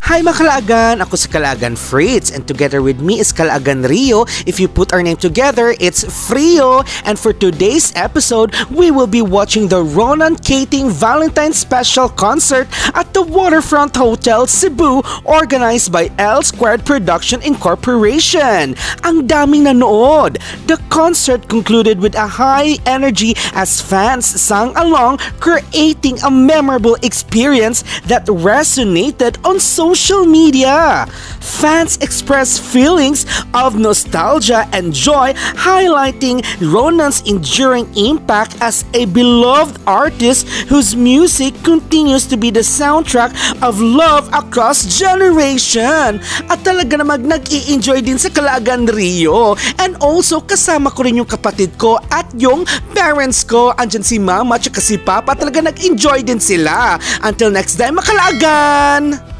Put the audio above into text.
Hi mga Kalaagan! Ako si Kalaagan Fritz and together with me is Kalaagan Rio. If you put our name together, it's Frio. And for today's episode, we will be watching the Ronan Keating Valentine Special Concert at the Waterfront Hotel, Cebu, organized by L Squared Production Incorporation. Ang daming nanood! The concert concluded with a high energy as fans sang along, creating a memorable experience that resonated on social media. Fans expressed feelings of nostalgia and joy, highlighting Ronan's enduring impact as a beloved artist whose music continues to be the soundtrack of love across generation. At talaga namang nag-i-enjoy din sa Kalaagan Rio. And also kasama ko rin yung kapatid ko at yung parents ko. Andyan si mama at si papa. Talaga nag-enjoy din sila. Until next time, mga Kalaagan!